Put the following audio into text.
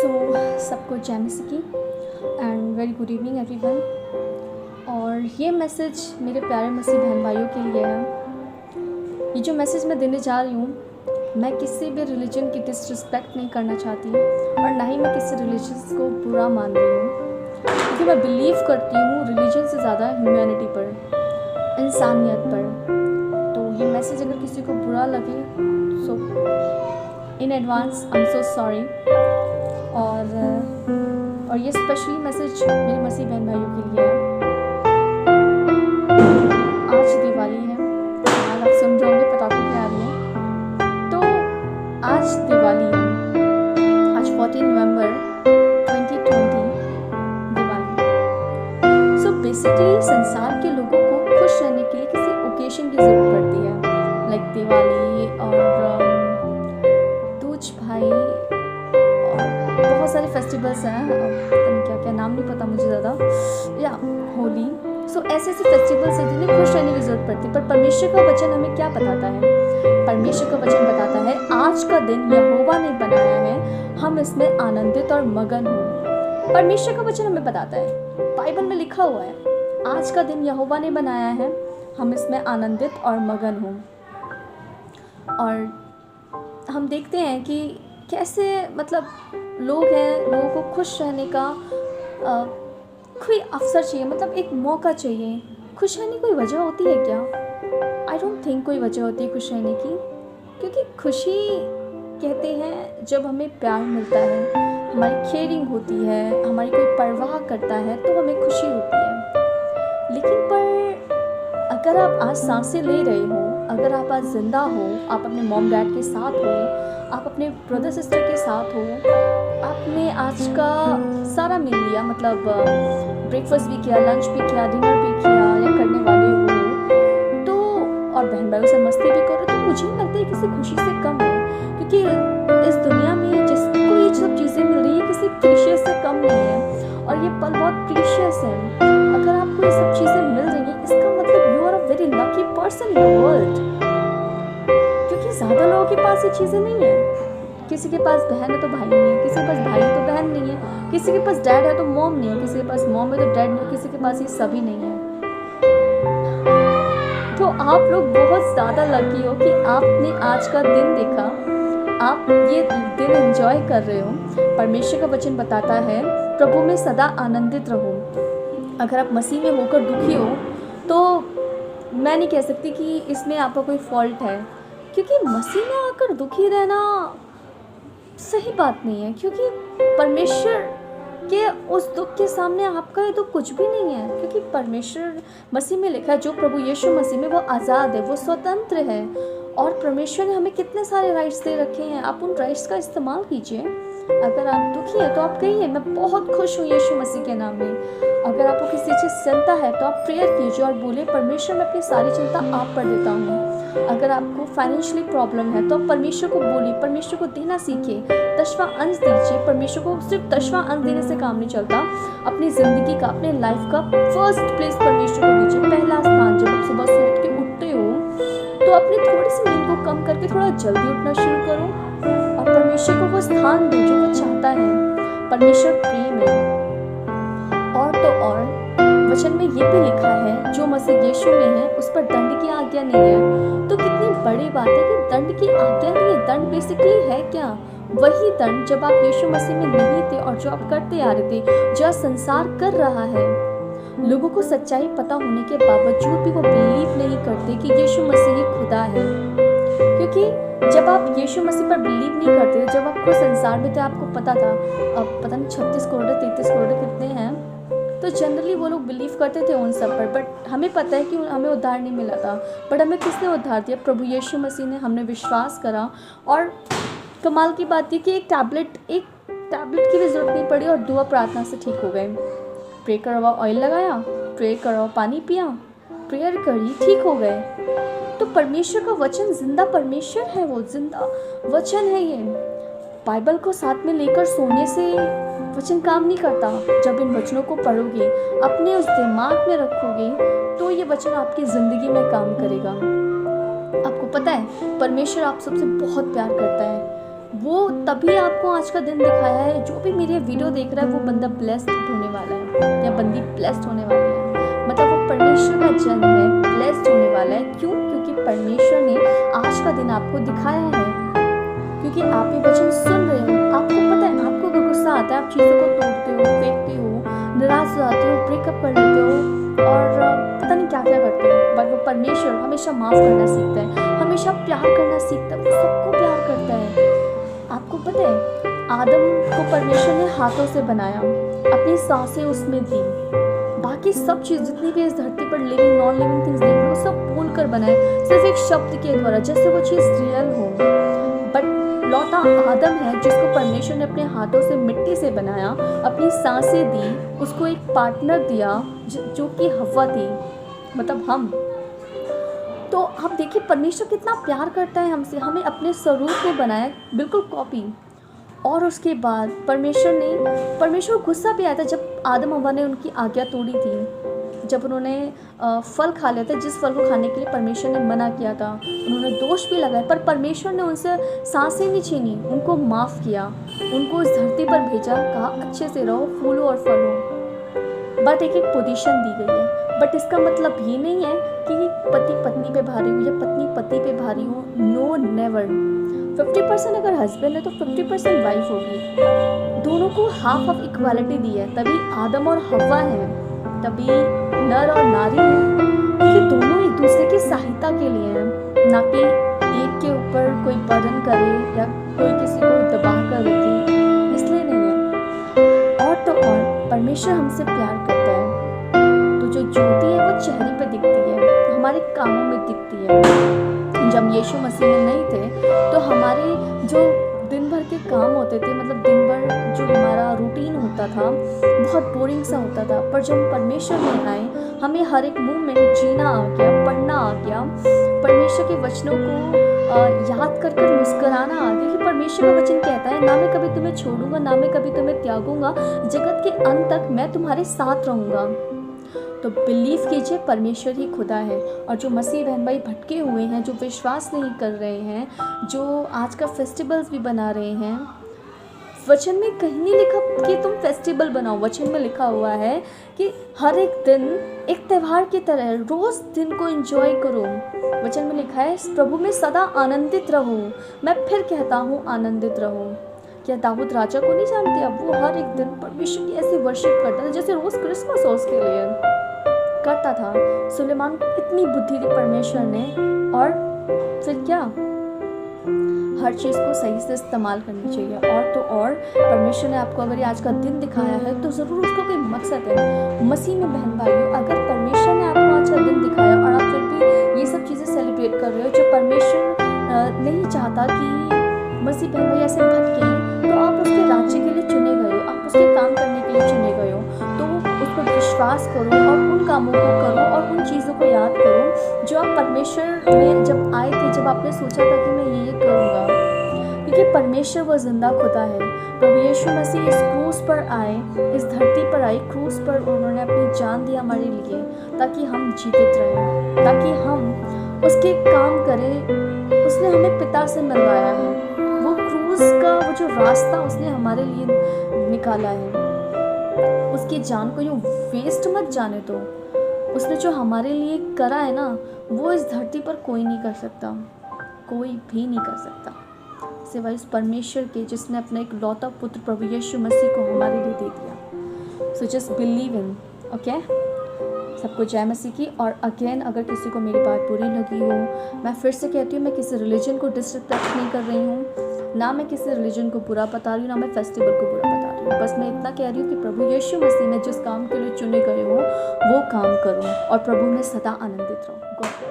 सबको जय मसीह की and very good evening everyone. और ये मैसेज मेरे प्यारे मसीह बहन भाइयों के लिए है। ये जो मैसेज मैं देने जा रही हूँ, मैं किसी भी रिलीजन की डिसरिस्पेक्ट नहीं करना चाहती और ना ही मैं किसी रिलीजन को बुरा मान रही हूँ, क्योंकि मैं बिलीव करती हूँ रिलीजन से ज़्यादा ह्यूमैनिटी पर, इंसानियत पर। तो ये मैसेज अगर किसी को बुरा लगे so in advance I am so sorry. और ये स्पेशली मैसेज मेरे मसीह बहन भाइयों के लिए है। आज दिवाली है, आज आप सुन रहे होंगे पटाखों की आ रही है। तो आज दिवाली है, आज 14 नवंबर 2020 दिवाली। सो बेसिकली संसार के लोगों को खुश रहने के लिए किसी ओकेशन की ज़रूरत पड़ती है, लाइक दिवाली और दूज भाई और बहुत सारे फेस्टिवल्स हैं, पता नहीं क्या क्या नाम नहीं पता मुझे ज़्यादा, या होली। सो ऐसे ऐसे फेस्टिवल्स हैं जिन्हें खुश रहने की ज़रूरत पड़ती है। पर परमेश्वर का वचन हमें क्या बताता है? परमेश्वर का वचन बताता है आज का दिन यहोवा ने बनाया है, हम इसमें आनंदित और मगन हो। परमेश्वर का वचन हमें बताता है, बाइबल में लिखा हुआ है, आज का दिन यहोवा ने बनाया है, हम इसमें आनंदित और मगन हो। और हम देखते हैं कि कैसे मतलब लोग हैं, लोगों को खुश रहने का कोई अवसर चाहिए, मतलब एक मौका चाहिए। खुश रहने की कोई वजह होती है क्या? आई डोंट थिंक कोई वजह होती है खुश रहने की, क्योंकि खुशी कहते हैं जब हमें प्यार मिलता है, हमारी केयरिंग होती है, हमारी कोई परवाह करता है तो हमें खुशी होती है। लेकिन पर अगर आप आज सांसें ले रहे हो, अगर आप आज जिंदा हो, आप अपने मॉम डैड के साथ हो, आप अपने ब्रदर सिस्टर के साथ हो, आपने आज का सारा मिल लिया, मतलब ब्रेकफास्ट भी किया, लंच भी किया, डिनर भी किया या करने वाले हो तो, और बहन भाइयों से मस्ती भी करो, तो मुझे नहीं लगता है किसी खुशी से कम है। क्योंकि इस दुनिया में जिसको ये सब चीज़ें मिल रही है किसी प्रीशियस से कम नहीं है, और ये पल बहुत प्रीशियस है। अगर आपको ये सब चीज़ें मिल रही हैं इसका मतलब you are a very lucky person in the world, क्योंकि ज़्यादा लोगों के पास ये चीज़ें नहीं है। किसी के पास बहन है तो भाई नहीं है, किसी के पास भाई है तो बहन नहीं है, किसी के पास डैड है तो मॉम नहीं है, किसी के पास मॉम है तो डैड नहीं है, किसी के पास ये सभी नहीं है। तो आप लोग बहुत ज़्यादा लकी हो कि आपने आज का दिन देखा, आप ये दिन एंजॉय कर रहे हो। परमेश्वर का वचन बताता है प्रभु में सदा आनंदित रहो। अगर आप मसीह में होकर दुखी हो तो मैं नहीं कह सकती कि इसमें आपका कोई फॉल्ट है, क्योंकि मसीह में आकर दुखी रहना सही बात नहीं है, क्योंकि परमेश्वर के उस दुख के सामने आपका ये दुख कुछ भी नहीं है। क्योंकि परमेश्वर मसीह में लिखा है जो प्रभु यीशु मसीह में, वो आज़ाद है, वो स्वतंत्र है, और परमेश्वर ने हमें कितने सारे राइट्स दे रखे हैं। आप उन राइट्स का इस्तेमाल कीजिए। अगर आप दुखी हैं तो आप कहिए मैं बहुत खुश हूँ यीशु मसीह के नाम में। अगर आपको किसी चीज़ की चिंता है तो आप प्रेयर कीजिए और बोले परमेश्वर मैं अपनी सारी चिंता आप पर देता हूँ। अगर आपको फाइनेंशियली प्रॉब्लम है तो आप परमेश्वर को बोलिए, परमेश्वर को देना सीखिए, 10वां अंश दीजिए। परमेश्वर को सिर्फ 10वां अंश देने से काम नहीं चलता, अपनी ज़िंदगी का, अपने लाइफ का फर्स्ट प्लेस परमेश्वर को दीजिए, पहला स्थान। जब आप सुबह सोच के उठते हो तो अपनी थोड़ी सी नींद को कम करके थोड़ा जल्दी उठना शुरू करो और परमेश्वर को वो स्थान दो जो वो चाहता है। परमेश्वर प्रेम है। और तो और वचन में ये भी लिखा है जो मसीह यीशु में है उस पर दंड की आज्ञा नहीं है। तो कितनी बड़ी बात है कि दंड की आज्ञा नहीं है। दंड बेसिकली है क्या? वही दंड जब आप यीशु मसीह में नहीं थे और जो आप करते आ रहे थे, जो संसार कर रहा है। लोगों को सच्चाई पता होने के बावजूद भी वो बिलीव नहीं करते कि यीशु मसीह ही खुदा है। क्योंकि जब आप यीशु मसीह पर बिलीव नहीं करते, जब आपको संसार में थे, आपको पता था अब पता नहीं 36 करोड़ 33 करोड़ कितने हैं, तो जनरली वो लोग बिलीव करते थे उन सब पर। बट हमें पता है कि हमें उद्धार नहीं मिला था, बट हमें किसने उद्धार दिया? प्रभु यीशु मसीह ने। हमने विश्वास करा और कमाल की बात ये कि एक टैबलेट की भी ज़रूरत नहीं पड़ी और दुआ प्रार्थना से ठीक हो गए। प्रे करवा, ऑयल लगाया, प्रे करवा, पानी पिया, प्रेयर करी, ठीक हो गए। तो परमेश्वर का वचन जिंदा परमेश्वर है, वो जिंदा वचन है। ये बाइबल को साथ में लेकर सोने से वचन काम नहीं करता। जब इन वचनों को पढ़ोगे, अपने उस दिमाग में रखोगे, तो ये वचन आपकी ज़िंदगी में काम करेगा। आपको पता है परमेश्वर आप सबसे बहुत प्यार करता है, वो तभी आपको आज का दिन दिखाया है। जो भी मेरे वीडियो देख रहा है वो बंदा ब्लेस्ड होने वाला है या बंदी ब्लेस्ड होने वाली है। मतलब वो परमेश्वर का जन है, ब्लेस्ड होने वाला है। क्यों? क्योंकि परमेश्वर ने आज का दिन आपको दिखाया है, क्योंकि आप ये वचन सुन रहे हो। आपको पता है, आपको अगर गुस्सा आता है, आप चीज़ों को तोड़ते हो, फेंकते हो, नाराज हो जाते हो, ब्रेकअप कर लेते हो और पता नहीं क्या क्या करते हो, बट वो परमेश्वर हमेशा माफ़ करना सीखता है, हमेशा प्यार करना सीखता है। वो सबको प्यार करता है। आपको पता है, आदम को परमेश्वर ने हाथों से बनाया, अपनी सांसें उसमें दी, बाकी सब चीज़ जितनी भी इस धरती पर लिविंग नॉन लिविंग थिंग्स देख लो, सब बोल कर बनाए, सिर्फ एक शब्द के द्वारा, जैसे वो चीज़ रियल हो। बट लौटा आदम है जिसको परमेश्वर ने अपने हाथों से मिट्टी से बनाया, अपनी सांसें दी, उसको एक पार्टनर दिया जो कि हव्वा थी, मतलब हम। तो आप देखिए परमेश्वर कितना प्यार करता है हमसे, हमें अपने स्वरूप में बनाया, बिल्कुल कॉपी। और उसके बाद परमेश्वर गुस्सा भी आया था जब आदम हव्वा ने उनकी आज्ञा तोड़ी थी, जब उन्होंने फल खा लिया था जिस फल को खाने के लिए परमेश्वर ने मना किया था। उन्होंने दोष भी लगाया, पर परमेश्वर ने उनसे सांसें नहीं छीनी, उनको माफ़ किया, उनको इस धरती पर भेजा, कहा अच्छे से रहो, फूलो और फलो। बट एक पोजीशन दी गई है। बट इसका मतलब ये नहीं है कि पति पत्नी पे भारी हो या पत्नी पति पे भारी हो। No, never. 50% अगर हस्बैंड है तो 50% वाइफ होगी। दोनों को हाफ ऑफ इक्वालिटी दी है, तभी आदम और हव्वा है, तभी नर और नारी है, क्योंकि दोनों एक दूसरे की सहायता के लिए हैं, ना कि एक के ऊपर कोई बर्डन करे या कोई किसी को दबा कर रखे, इसलिए नहीं है। और तो और परमेश्वर हमसे प्यार करता है, तो जो ज्योति है वो चेहरे पे दिखती है, हमारे कामों में दिखती है। जब यीशु मसीह में नहीं थे तो हमारे जो दिन भर के काम होते थे, मतलब दिन भर जो हमारा रूटीन होता था बहुत बोरिंग सा होता था, पर जब हम परमेश्वर में आए, हमें हर एक मोमेंट जीना आ गया, पढ़ना आ गया, परमेश्वर के वचनों को याद कर कर मुस्कुराना आ गया। कि परमेश्वर का वचन कहता है, ना मैं कभी तुम्हें छोड़ूंगा, ना मैं कभी तुम्हें त्यागूंगा, जगत के अंत तक मैं तुम्हारे साथ रहूंगा। तो बिलीव कीजिए परमेश्वर ही खुदा है। और जो मसीह बहन भाई भटके हुए हैं, जो विश्वास नहीं कर रहे हैं, जो आज का फेस्टिवल्स भी बना रहे हैं, वचन में कहीं नहीं लिखा कि तुम फेस्टिवल बनाओ। वचन में लिखा हुआ है कि हर एक दिन एक त्यौहार की तरह रोज़ दिन को एंजॉय करो। वचन में लिखा है प्रभु में सदा आनंदित रहो। मैं फिर कहता हूँ आनंदित रहो। क्या दाऊद राजा को नहीं जानते अब? वो हर एक दिन परमेश्वर की ऐसी वर्शिप करता था जैसे रोज़ क्रिसमस हो उसके लिए करता था। सुलेमान को इतनी बुद्धि दी परमेश्वर ने, और फिर क्या, हर चीज़ को सही से इस्तेमाल करनी चाहिए। और तो और परमेश्वर ने आपको अगर ये आज का दिन दिखाया है तो ज़रूर उसका कोई मकसद है। मसीह में बहन भाइयों, अगर परमेश्वर ने आपको आज का दिन दिखाया और आप फिर भी ये सब चीज़ें सेलिब्रेट कर रहे हो, जो परमेश्वर नहीं चाहता कि मसीह बहन भाई ऐसे भटके, तो आप उसके राज्य के लिए चुने गए हो, आप उसके काम करने के लिए चुने गए हो, तो उस पर विश्वास करो और उन कामों को करो और उन चीज़ों को याद करो जो आप परमेश्वर में जब आए थे, जब आपने सोचा था कि मैं ये करूँगा। क्योंकि परमेश्वर वो जिंदा खुदा है। प्रभु यीशु मसीह इस क्रूस पर आए, इस धरती पर आए, क्रूस पर उन्होंने अपनी जान दी हमारे लिए, ताकि हम जीवित रहें, ताकि हम उसके काम करें। उसने हमें पिता से मिलवाया है। वो क्रूस का वो जो रास्ता उसने हमारे लिए निकाला है, उसकी जान को यूँ वेस्ट मत जाने दो। उसने जो हमारे लिए करा है ना, वो इस धरती पर कोई नहीं कर सकता, कोई भी नहीं कर सकता सिवाय उस परमेश्वर के जिसने अपना एक लौता पुत्र प्रभु यीशु मसीह को हमारे लिए दे दिया। So just believe in, okay. सबको जय मसीह की। और अगेन, अगर किसी को मेरी बात बुरी लगी हो, मैं फिर से कहती हूँ, मैं किसी रिलीजन को डिसरिस्पेक्ट नहीं कर रही हूँ, ना मैं किसी रिलीजन को बुरा बता रही हूँ, ना मैं फेस्टिवल को बुरा बता रही हूँ। बस मैं इतना कह रही हूँ कि प्रभु यीशु मसीह में जिस काम के लिए चुने गए हो वो काम करो और प्रभु में सदा आनंदित रहो। गॉड